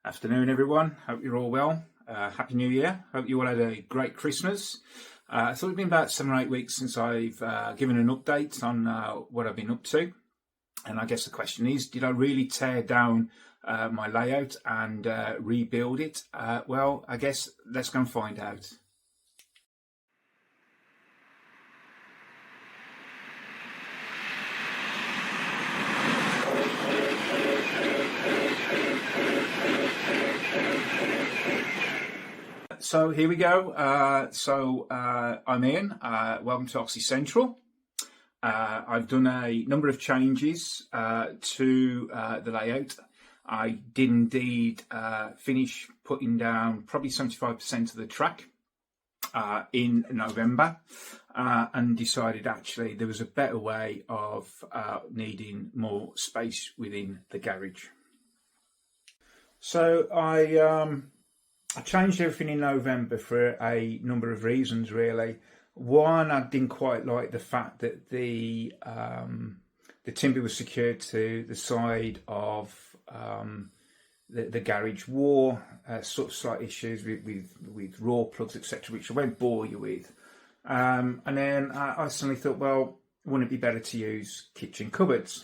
Afternoon, everyone. Hope you're all well. Happy New Year. Hope you all had a great Christmas. I thought it's been about 7 or 8 weeks since I've given an update on what I've been up to. And I guess the question is, did I really tear down my layout and rebuild it? Well, I guess let's go and find out. So here we go. I'm in. Welcome to Oxley Central. I've done a number of changes to the layout. I did indeed finish putting down probably 75% of the track in November and decided actually there was a better way of needing more space within the garage. So I changed everything in November for a number of reasons, really. One, I didn't quite like the fact that the timber was secured to the side of the garage wall, sort of slight issues with raw plugs, etc., which I won't bore you with. And then I suddenly thought, well, wouldn't it be better to use kitchen cupboards?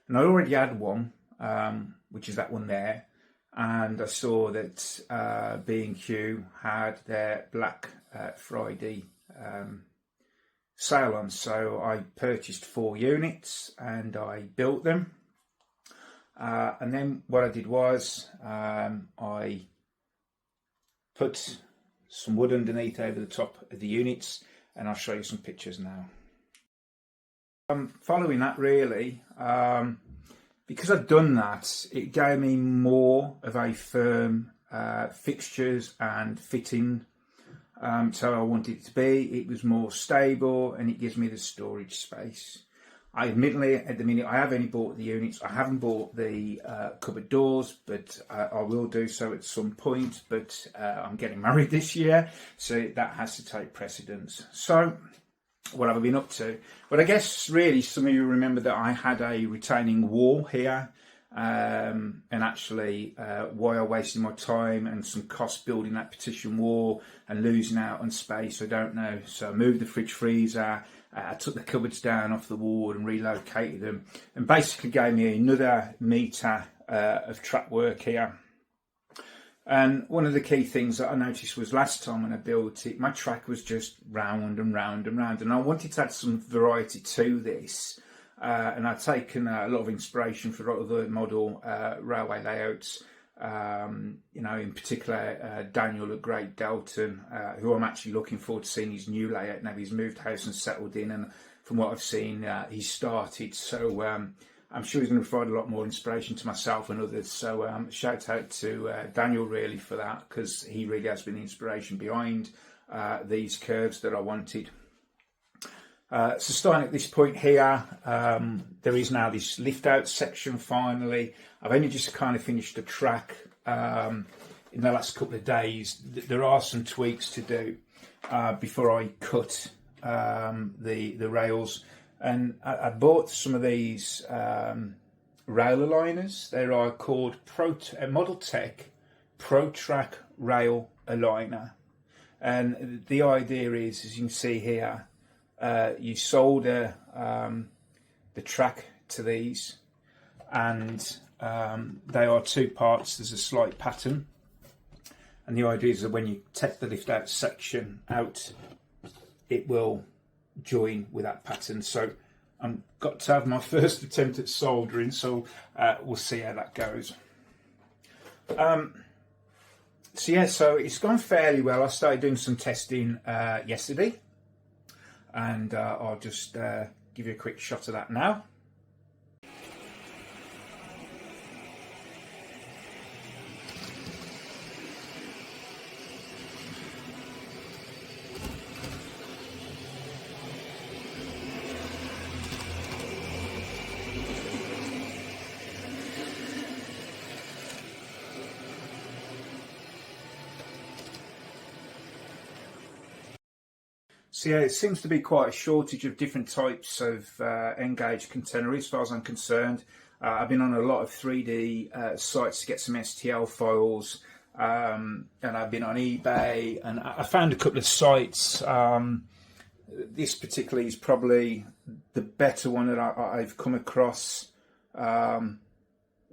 And I already had one, which is that one there. And I saw that B&Q had their Black Friday sale on, so I purchased 4 units and I built them. And then what I did was I put some wood underneath over the top of the units, and I'll show you some pictures now. Following that, really, because I'd done that, it gave me more of a firm fixtures and fitting. So I wanted it to be. It was more stable and it gives me the storage space. I admittedly, at the minute, I have only bought the units. I haven't bought the cupboard doors, but I will do so at some point. But I'm getting married this year, so that has to take precedence. So what have I been up to? Well, I guess really some of you remember that I had a retaining wall here, and actually why I wasted my time and some cost building that partition wall and losing out on space, I don't know. So I moved the fridge freezer, I took the cupboards down off the wall and relocated them, and basically gave me another metre of track work here. And one of the key things that I noticed was last time when I built it, my track was just round and round and round, and I wanted to add some variety to this. And I've taken a lot of inspiration for a lot of the model railway layouts, in particular Daniel at Great Dalton, who I'm actually looking forward to seeing his new layout now. He's moved house and settled in, and from what I've seen, he's started. So I'm sure he's going to provide a lot more inspiration to myself and others. So shout out to Daniel really for that, because he really has been the inspiration behind these curves that I wanted. So starting at this point here, there is now this lift out section finally. I've only just kind of finished the track in the last couple of days. There are some tweaks to do before I cut the rails. And I bought some of these rail aligners. They are called Model Tech Pro Track Rail Aligner. And the idea is, as you can see here, you solder the track to these, and they are 2 parts. There's a slight pattern, and the idea is that when you take the lift out section out, it will join with that pattern. So I've got to have my first attempt at soldering, so we'll see how that goes. So it's gone fairly well. I started doing some testing yesterday, and I'll just give you a quick shot of that now. So yeah, it seems to be quite a shortage of different types of N-gauge catenary as far as I'm concerned. I've been on a lot of 3D sites to get some STL files, and I've been on eBay, and I found a couple of sites. This particularly is probably the better one that I've come across.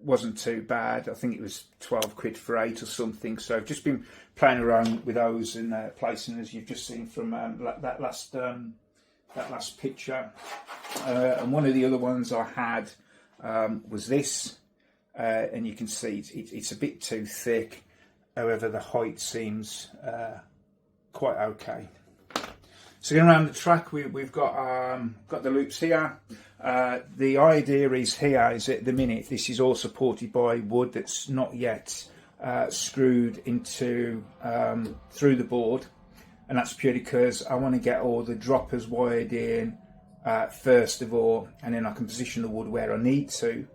Wasn't too bad. I think it was 12 quid for 8 or something. So I've just been playing around with those and placing, as you've just seen from that last picture. And one of the other ones I had was this, and you can see it's a bit too thick. However, the height seems quite okay. So going around the track, we've got the loops here. The idea is here is at the minute this is all supported by wood that's not yet screwed into through the board, and that's purely because I want to get all the droppers wired in first of all, and then I can position the wood where I need to.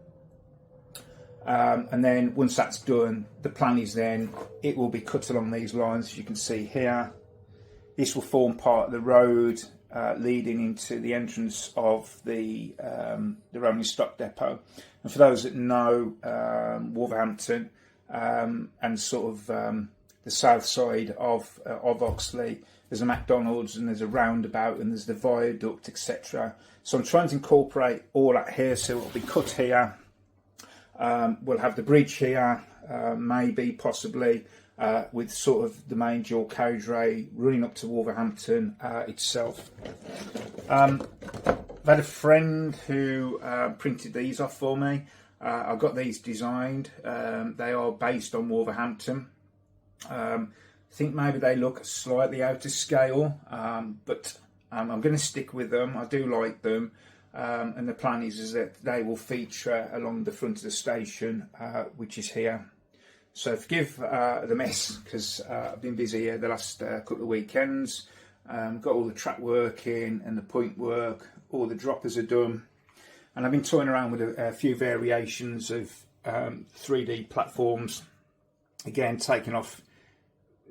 And then once that's done, the plan is then it will be cut along these lines, as you can see here. This will form part of the road leading into the entrance of the rolling stock depot. And for those that know Wolverhampton and sort of the south side of Oxley, there's a McDonald's and there's a roundabout and there's the viaduct, etc. So I'm trying to incorporate all that here, so it'll be cut here. We'll have the bridge here, maybe, possibly, with sort of the main dual carriageway running up to Wolverhampton itself. I've had a friend who printed these off for me. I got these designed. They are based on Wolverhampton. I think maybe they look slightly out of scale, but I'm going to stick with them. I do like them. And the plan is that they will feature along the front of the station, which is here. So forgive the mess, because I've been busy here the last couple of weekends. Got all the track work in and the point work, all the droppers are done. And I've been toying around with a few variations of 3D platforms. Again, taking off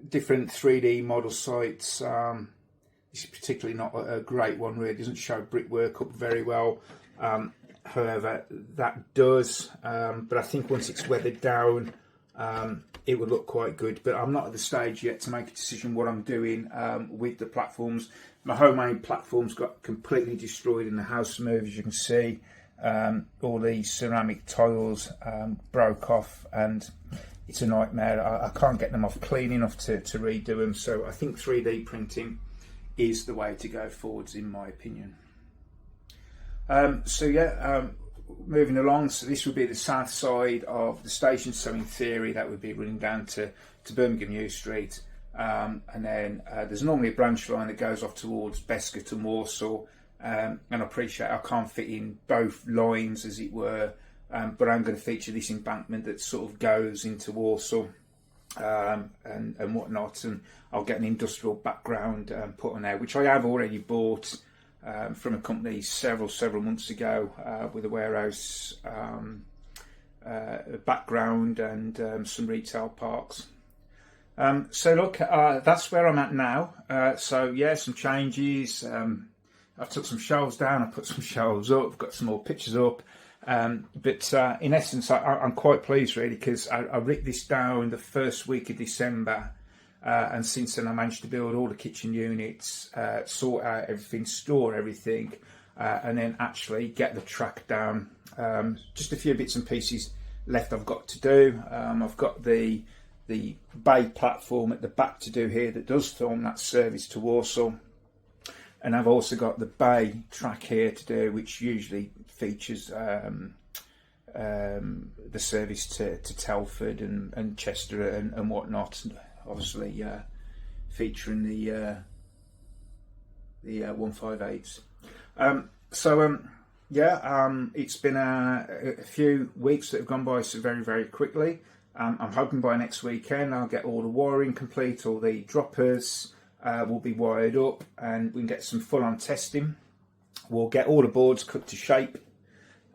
different 3D model sites. This is particularly not a great one, really. It doesn't show brickwork up very well. However, that does. But I think once it's weathered down, it would look quite good. But I'm not at the stage yet to make a decision what I'm doing with the platforms. My homemade platforms got completely destroyed in the house move, as you can see. All these ceramic tiles broke off, and it's a nightmare. I can't get them off clean enough to redo them. So I think 3D printing is the way to go forwards, in my opinion. Moving along, so this would be the south side of the station, so in theory that would be running down to Birmingham New Street, and then there's normally a branch line that goes off towards Bescot and Walsall, and I appreciate I can't fit in both lines, as it were, but I'm going to feature this embankment that sort of goes into Walsall and whatnot, and I'll get an industrial background put on there, which I have already bought from a company several months ago, with a warehouse background and some retail parks. So look, that's where I'm at now. So yeah, some changes. I've took some shelves down, I put some shelves up, I've got some more pictures up. But in essence, I'm quite pleased, really, because I ripped this down the first week of December, and since then I managed to build all the kitchen units, sort out everything, store everything, and then actually get the track down. Just a few bits and pieces left I've got to do. I've got the bay platform at the back to do here that does film that service to Walsall, and I've also got the bay track here to do, which usually features the service to Telford and Chester and whatnot, obviously featuring the 158s. It's been a few weeks that have gone by so very quickly. I'm hoping by next weekend I'll get all the wiring complete, all the droppers will be wired up, and we can get some full-on testing. We'll get all the boards cut to shape,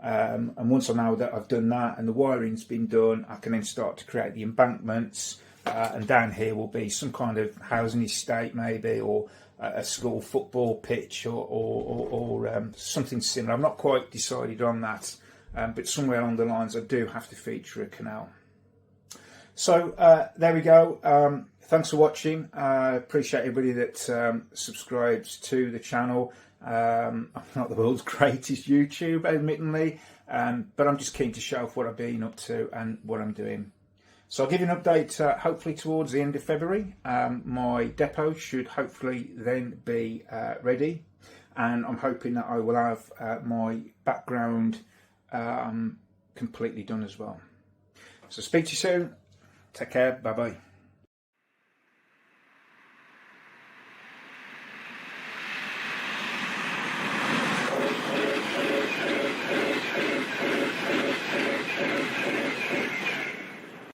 and once I know that I've done that and the wiring's been done, I can then start to create the embankments, and down here will be some kind of housing estate maybe, or a school football pitch, or something similar. I'm not quite decided on that, but somewhere along the lines I do have to feature a canal. So there we go. Thanks for watching. I appreciate everybody that subscribes to the channel. I'm not the world's greatest YouTube, admittedly, but I'm just keen to show off what I've been up to and what I'm doing. So I'll give you an update hopefully towards the end of February. My depot should hopefully then be ready, and I'm hoping that I will have my background completely done as well. So speak to you soon. Take care. Bye bye.